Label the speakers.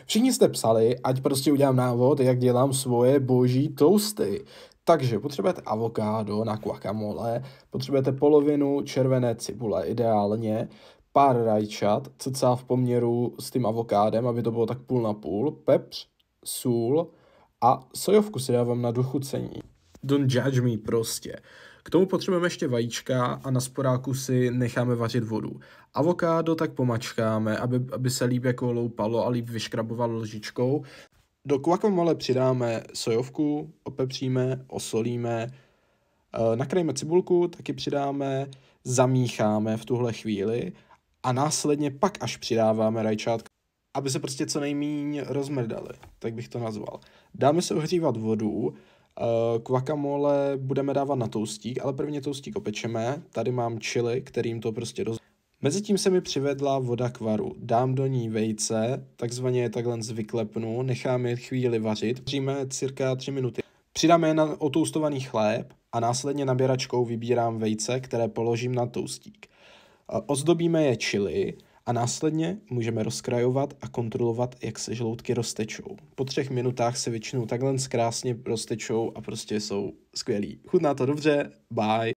Speaker 1: Všichni jste psali, ať prostě udělám návod, jak dělám svoje boží toasty. Takže potřebujete avokádo na guacamole, potřebujete polovinu červené cibule ideálně, pár rajčat, cca v poměru s tím avokádem, aby to bylo tak půl na půl, pepř, sůl a sojovku si dávám na dochucení. Don't judge me prostě. K tomu potřebujeme ještě vajíčka a na sporáku si necháme vařit vodu. Avokádo tak pomačkáme, aby se líp jako loupalo a líp vyškrabovalo lžičkou. Do guacamole přidáme sojovku, opepříme, osolíme, nakrijeme cibulku, taky přidáme, zamícháme v tuhle chvíli a následně pak až přidáváme rajčátka, aby se prostě co nejméně rozmrdaly, tak bych to nazval. Dáme se ohřívat vodu, guacamole budeme dávat na toustík, ale prvně toustík opečeme. Tady mám chili, kterým to prostě Mezitím se mi přivedla voda k varu. Dám do ní vejce, takzvaně je takhle vyklepnu, nechám je chvíli vařit, vaříme cirka 3 minuty. Přidáme je na otoustovaný chléb a následně naběračkou vybírám vejce, které položím na toustík. Ozdobíme je chili a následně můžeme rozkrajovat a kontrolovat, jak se žloutky roztečou. Po 3 minutách se většinou takhle krásně roztečou a prostě jsou skvělí. Chutná to dobře, bye.